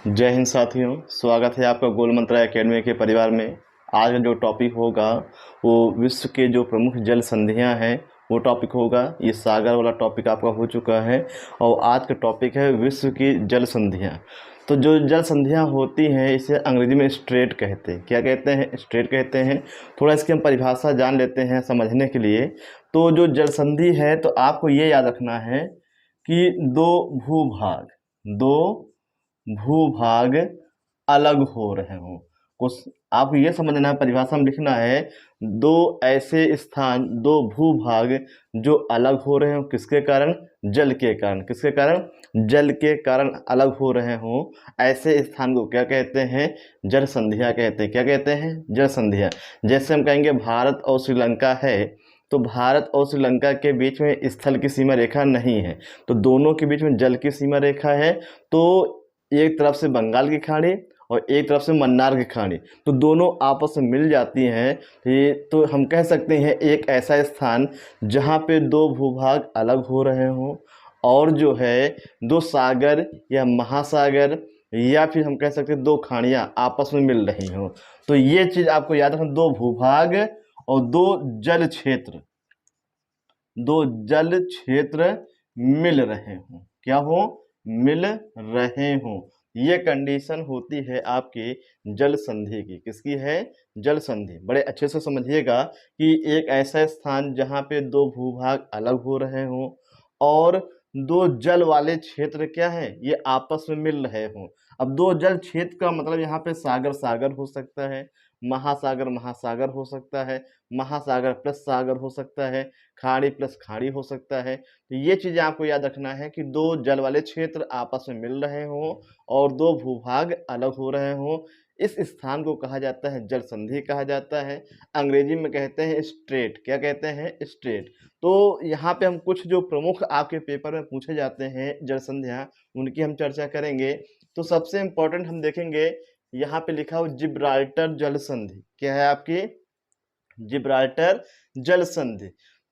जय हिंद साथियों, स्वागत है आपका गोल मंत्रा एकेडमी के परिवार में। आज का जो टॉपिक होगा वो विश्व के जो प्रमुख जल संधियां हैं वो टॉपिक होगा। ये सागर वाला टॉपिक आपका हो चुका है और आज का टॉपिक है विश्व की जल संधियां। तो जो जल संधियां होती हैं इसे अंग्रेजी में स्ट्रेट कहते हैं। क्या कहते हैं? स्ट्रेट कहते हैं। थोड़ा इसकी हम परिभाषा जान लेते हैं समझने के लिए। तो जो जल संधि है तो आपको ये याद रखना है कि दो भूभाग अलग हो रहे हों। कुछ आपको ये समझना है, परिभाषा में लिखना है दो ऐसे स्थान, दो भूभाग जो अलग हो रहे हों। किसके कारण? जल के कारण। किसके कारण? जल के कारण अलग हो रहे हों। ऐसे स्थान को क्या कहते हैं? जल संधियां कहते हैं। क्या कहते हैं? जल संधियां। जैसे हम कहेंगे भारत और श्रीलंका है, तो भारत और श्रीलंका के बीच में स्थल की सीमा रेखा नहीं है, तो दोनों के बीच में जल की सीमा रेखा है। तो एक तरफ से बंगाल की खाड़ी और एक तरफ से मन्नार की खाड़ी, तो दोनों आपस में मिल जाती हैं। ये तो हम कह सकते हैं एक ऐसा स्थान जहाँ पे दो भूभाग अलग हो रहे हों और जो है दो सागर या महासागर या फिर हम कह सकते हैं दो खाड़ियाँ आपस में मिल रही हों। तो ये चीज़ आपको याद रखना, दो भूभाग और दो जल क्षेत्र मिल रहे हों। क्या हो? मिल रहे हों। ये कंडीशन होती है आपकी जल संधि की। किसकी है? जल संधि। बड़े अच्छे से समझिएगा कि एक ऐसा स्थान जहाँ पे दो भूभाग अलग हो रहे हों और दो जल वाले क्षेत्र क्या है, ये आपस में मिल रहे हों। अब दो जल क्षेत्र का मतलब यहाँ पे सागर सागर हो सकता है, महासागर महासागर हो सकता है, महासागर प्लस सागर हो सकता है, खाड़ी प्लस खाड़ी हो सकता है। तो ये चीज़ें आपको याद रखना है कि दो जल वाले क्षेत्र आपस में मिल रहे हों और दो भूभाग अलग हो रहे हों। इस स्थान को कहा जाता है जल संधि कहा जाता है। अंग्रेजी में कहते हैं स्ट्रेट। क्या कहते हैं? स्ट्रेट। तो यहाँ पे हम कुछ जो प्रमुख आपके पेपर में पूछे जाते हैं जल संधियाँ, उनकी हम चर्चा करेंगे। तो सबसे इम्पोर्टेंट हम देखेंगे, यहाँ पे लिखा हो जिब्राल्टर जल संधि। क्या है आपकी? जिब्राल्टर जल संधि।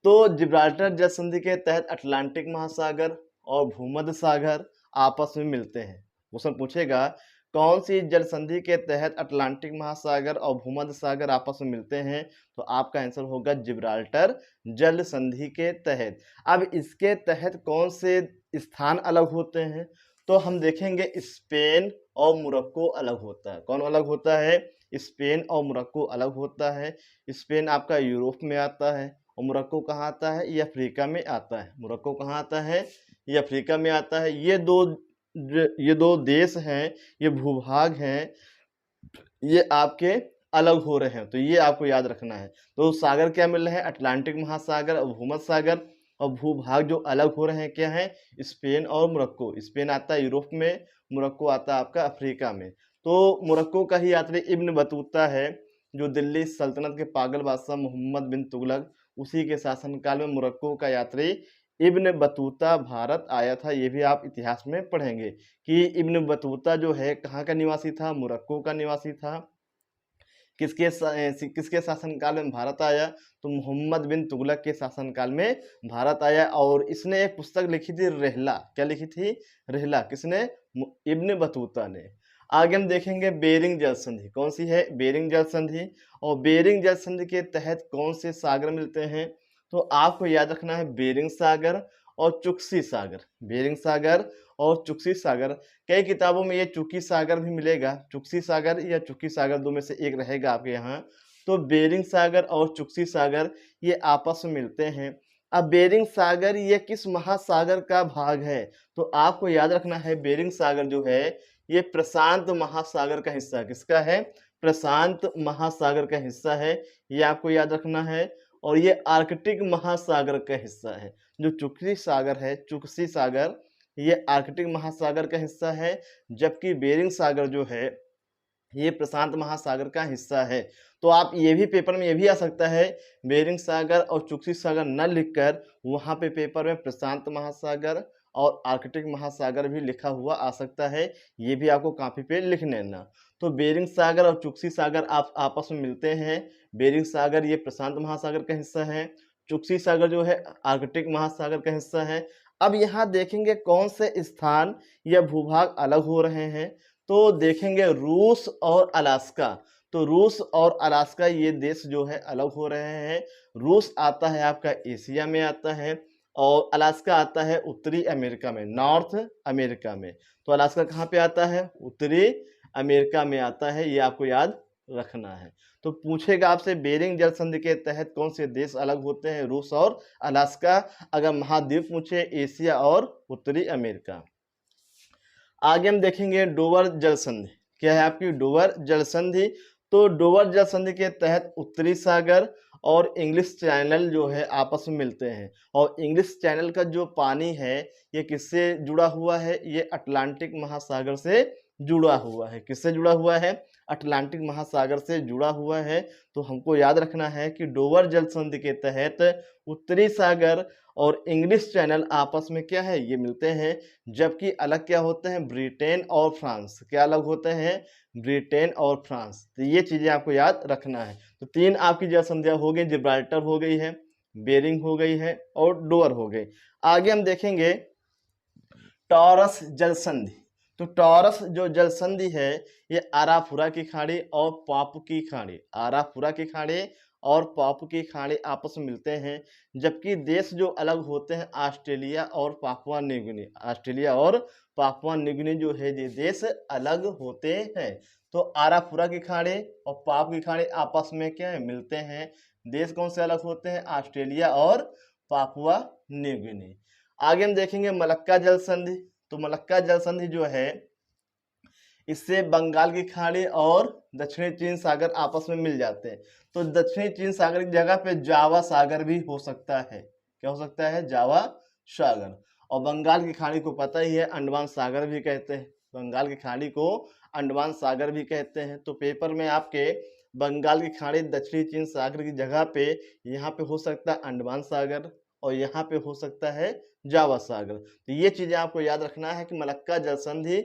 तो जिब्राल्टर जल संधि के तहत अटलांटिक महासागर और भूमध्य सागर आपस में मिलते हैं। क्वेश्चन पूछेगा कौन सी जल संधि के तहत अटलांटिक महासागर और भूमध्य सागर आपस में मिलते हैं, तो आपका आंसर होगा जिब्राल्टर जल संधि के तहत। अब इसके तहत कौन से स्थान अलग होते हैं, तो हम देखेंगे स्पेन और मोरक्को अलग होता है। कौन अलग होता है? स्पेन और मोरक्को अलग होता है। स्पेन आपका यूरोप में आता है और मोरक्को कहाँ आता है? ये अफ्रीका में आता है। मोरक्को कहाँ आता है? ये अफ्रीका में आता है। ये दो देश हैं, ये भूभाग हैं, ये आपके अलग हो रहे हैं। तो ये आपको याद रखना है। तो सागर क्या मिल रहे हैं? अटलांटिक महासागर और भूमध्य सागर। और भूभाग जो अलग हो रहे हैं क्या है? स्पेन और मोरक्को। स्पेन आता है यूरोप में, मोरक्को आता है आपका अफ्रीका में। तो मोरक्को का ही यात्री इब्न बतूता है, जो दिल्ली सल्तनत के पागल बादशाह मोहम्मद बिन तुगलक, उसी के शासनकाल में मोरक्को का यात्री इब्न बतूता भारत आया था। ये भी आप इतिहास में पढ़ेंगे कि इब्न बतूता जो है कहाँ का निवासी था? मोरक्को का निवासी था। किसके शासनकाल में भारत आया? तो मोहम्मद बिन तुगलक के शासनकाल में भारत आया। और इसने एक पुस्तक लिखी थी रहला। क्या लिखी थी? रहला। किसने? इब्न बतूता ने। आगे हम देखेंगे बेरिंग जल संधि। कौन सी है? बेरिंग जल संधि। और बेरिंग जल संधि के तहत कौन से सागर मिलते हैं, तो आपको याद रखना है बेरिंग सागर और चुक्सी सागर। बेरिंग सागर और चुक्सी सागर। कई किताबों में ये चुकी सागर भी मिलेगा, चुक्सी सागर या चुकी सागर, दो में से एक रहेगा आपके यहाँ। तो बेरिंग सागर और चुक्सी सागर ये आपस में मिलते हैं। अब बेरिंग सागर ये किस महासागर का भाग है, तो आपको याद रखना है बेरिंग सागर जो है ये प्रशांत महासागर का हिस्सा है। किसका है? प्रशांत महासागर का हिस्सा है, ये आपको याद रखना है। और ये आर्कटिक महासागर का हिस्सा है। जो चुक्सी सागर है, चुक्सी सागर, ये आर्कटिक महासागर का हिस्सा है, जबकि बेरिंग सागर जो है ये प्रशांत महासागर का हिस्सा है। तो आप ये भी पेपर में ये भी आ सकता है, बेरिंग सागर और चुक्सी सागर न लिखकर वहाँ पे पेपर में प्रशांत महासागर और आर्कटिक महासागर भी लिखा हुआ आ सकता है। ये भी आपको कॉपी पे लिख लेना। तो बेरिंग सागर और चुक्सी सागर आप आपस में मिलते हैं। बेरिंग सागर ये प्रशांत महासागर का हिस्सा है, चुक्सी सागर जो है आर्कटिक महासागर का हिस्सा है। अब यहाँ देखेंगे कौन से स्थान या भूभाग अलग हो रहे हैं, तो देखेंगे रूस और अलास्का। तो रूस और अलास्का ये देश जो है अलग हो रहे हैं। रूस आता है आपका एशिया में आता है और अलास्का आता है उत्तरी अमेरिका में, नॉर्थ अमेरिका में। तो अलास्का कहाँ पे आता है? उत्तरी अमेरिका में आता है, ये आपको याद रखना है। तो पूछेगा आपसे बेरिंग जल संधि के तहत कौन से देश अलग होते हैं? रूस और अलास्का। अगर महाद्वीप पूछे, एशिया और उत्तरी अमेरिका। आगे हम देखेंगे डोवर जल संधि। क्या है आपकी डोवर जल संधि? तो डोवर जल संधि के तहत उत्तरी सागर और इंग्लिश चैनल जो है आपस में मिलते हैं और इंग्लिश चैनल का जो पानी है ये किससे जुड़ा हुआ है? ये अटलांटिक महासागर से जुड़ा हुआ है। किससे जुड़ा हुआ है? अटलांटिक महासागर से जुड़ा हुआ है। तो हमको याद रखना है कि डोवर जल संधि के तहत उत्तरी सागर और इंग्लिश चैनल आपस में क्या है? ये मिलते हैं। जबकि अलग क्या होते हैं? ब्रिटेन और फ्रांस। क्या अलग होते हैं? ब्रिटेन और फ्रांस। तो ये चीजें आपको याद रखना है। तो तीन आपकी जल संधियां हो गई, जिब्राल्टर हो गई है, बेरिंग हो गई है और डोवर हो गई। आगे हम देखेंगे टॉरस जल संधि। तो टॉरस जो जल संधि है ये आराफुरा की खाड़ी और पापू की खाड़ी, आराफुरा की खाड़ी और पापू की खाड़ी आपस में मिलते हैं। जबकि देश जो अलग होते हैं ऑस्ट्रेलिया और पापुआ न्यू, ऑस्ट्रेलिया और पापुआ न्यू जो है ये देश अलग होते हैं। तो आराफुरा की खाड़ी और पाप की खाड़ी आपस में क्या है? मिलते हैं। देश कौन से अलग होते हैं? ऑस्ट्रेलिया और पापुआ न्यू। आगे हम देखेंगे मलक्का जल संधि। तो मलक्का जल संधि जो है इससे बंगाल की खाड़ी और दक्षिणी चीन सागर आपस में मिल जाते हैं। तो दक्षिणी चीन सागर की जगह पे जावा सागर भी हो सकता है। क्या हो सकता है? जावा सागर। और बंगाल की खाड़ी को पता ही है अंडमान सागर भी कहते हैं। बंगाल की खाड़ी को अंडमान सागर भी कहते हैं। तो पेपर में आपके बंगाल की खाड़ी दक्षिणी चीन सागर की जगह पे यहाँ पे हो सकता है अंडमान सागर और यहाँ पे हो सकता है जावा सागर। तो ये चीजें आपको याद रखना है कि मलक्का जल संधि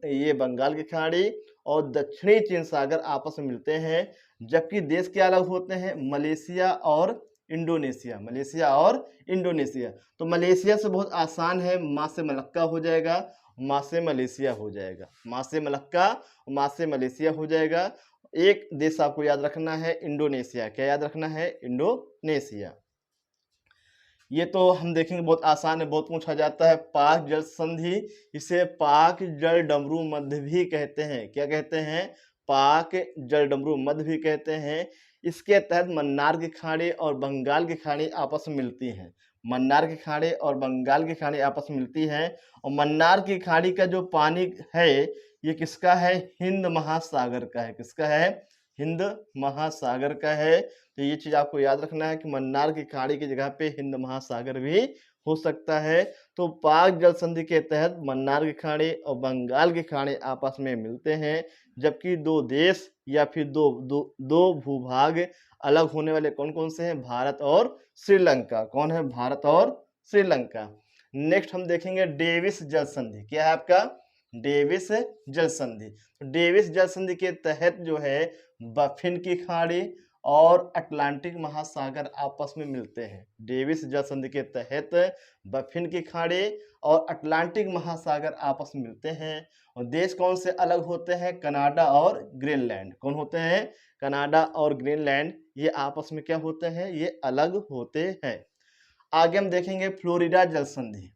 ये बंगाल की खाड़ी और दक्षिणी चीन सागर आपस में मिलते हैं। जबकि देश क्या अलग होते हैं? मलेशिया और इंडोनेशिया, मलेशिया और इंडोनेशिया। तो मलेशिया से बहुत आसान है, माँ से मलक्का हो जाएगा, माँ से मलेशिया हो जाएगा, माँ से मलक्का, माँ से मलेशिया हो जाएगा। एक देश आपको याद रखना है इंडोनेशिया। क्या याद रखना है? इंडोनेशिया। ये तो हम देखेंगे बहुत आसान है, बहुत पूछा जाता है। पाक जल संधि, इसे पाक जल डमरू मध्य भी कहते हैं। क्या कहते हैं? पाक जल डमरू मध्य भी कहते हैं। इसके तहत मन्नार की खाड़ी और बंगाल की खाड़ी आपस में मिलती हैं। मन्नार की खाड़ी और बंगाल की खाड़ी आपस में मिलती हैं। और मन्नार की खाड़ी का जो पानी है ये किसका है? हिंद महासागर का है। किसका है? हिंद महासागर का है। तो ये चीज आपको याद रखना है कि मन्नार की खाड़ी की जगह पे हिंद महासागर भी हो सकता है। तो पाक जल संधि के तहत मन्नार की खाड़ी और बंगाल की खाड़ी आपस में मिलते हैं। जबकि दो देश या फिर दो भूभाग अलग होने वाले कौन कौन से हैं? भारत और श्रीलंका। कौन है? भारत और श्रीलंका। नेक्स्ट हम देखेंगे डेविस जल संधि। क्या है आपका? डेविस जल संधि। डेविस जल संधि के तहत जो है बफिन की खाड़ी और अटलांटिक महासागर आपस में मिलते हैं। डेविस जल संधि के तहत बफिन की खाड़ी और अटलांटिक महासागर आपस में मिलते हैं। और देश कौन से अलग होते हैं? कनाडा और ग्रीनलैंड। कौन होते हैं? कनाडा और ग्रीनलैंड। ये आपस में क्या होते हैं? ये अलग होते हैं। आगे हम देखेंगे फ्लोरिडा जल संधि।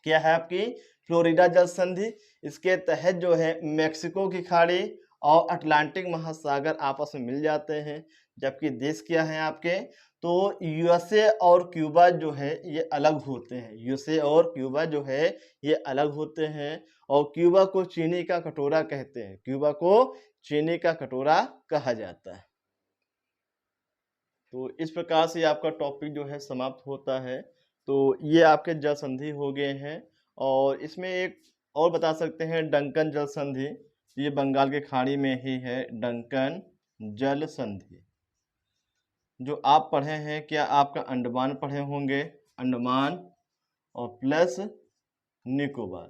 क्या है आपकी? फ्लोरिडा जल संधि। इसके तहत जो है मेक्सिको की खाड़ी और अटलांटिक महासागर आपस में मिल जाते हैं। जबकि देश क्या है आपके? तो यूएसए और क्यूबा जो है ये अलग होते हैं। यूएसए और क्यूबा जो है ये अलग होते हैं और क्यूबा को चीनी का कटोरा कहते हैं। क्यूबा को चीनी का कटोरा कहा जाता है। तो इस प्रकार से आपका टॉपिक जो है समाप्त होता है। तो ये आपके जल संधि हो गए हैं और इसमें एक और बता सकते हैं डंकन जल संधि। ये बंगाल के खाड़ी में ही है डंकन जल संधि। जो आप पढ़े हैं, क्या आपका अंडमान पढ़े होंगे? अंडमान और प्लस निकोबार।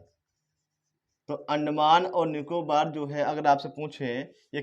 तो अंडमान और निकोबार जो है अगर आपसे पूछे ये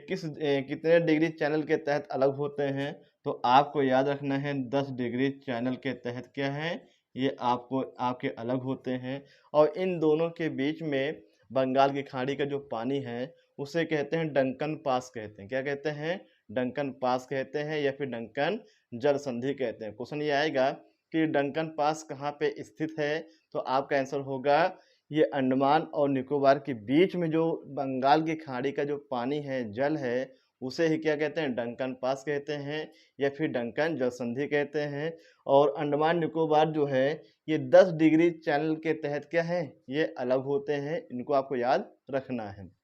कितने डिग्री चैनल के तहत अलग होते हैं, तो आपको याद रखना है 10 डिग्री चैनल के तहत क्या है ये आपको आपके अलग होते हैं। और इन दोनों के बीच में बंगाल की खाड़ी का जो पानी है उसे कहते हैं डंकन पास कहते हैं। क्या कहते हैं? डंकन पास कहते हैं या फिर डंकन जल संधि कहते हैं। क्वेश्चन ये आएगा कि डंकन पास कहाँ पे स्थित है? तो आपका आंसर होगा ये अंडमान और निकोबार के बीच में जो बंगाल की खाड़ी का जो पानी है, जल है, उसे ही क्या कहते हैं? डंकन पास कहते हैं या फिर डंकन जल संधि कहते हैं। और अंडमान निकोबार जो है ये 10 डिग्री चैनल के तहत क्या है? ये अलग होते हैं, इनको आपको याद रखना है।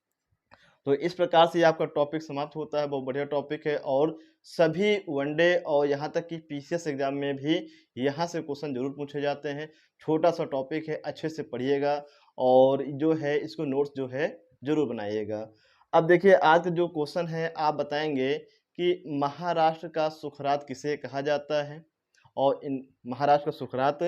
तो इस प्रकार से ये आपका टॉपिक समाप्त होता है, बहुत बढ़िया टॉपिक है और सभी वनडे और यहाँ तक कि पीसीएस एग्ज़ाम में भी यहाँ से क्वेश्चन ज़रूर पूछे जाते हैं। छोटा-सा टॉपिक है, अच्छे से पढ़िएगा और जो है इसको नोट्स जो है ज़रूर बनाइएगा। अब देखिए आज का जो क्वेश्चन है आप बताएँगे कि महाराष्ट्र का सुखरात किसे कहा जाता है? और इन महाराष्ट्र का सुखरात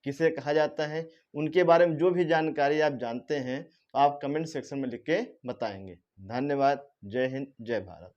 किसे कहा जाता है? उनके बारे में जो भी जानकारी आप जानते हैं, आप कमेंट सेक्शन में लिख के बताएँगे। धन्यवाद। जय हिंद, जय भारत।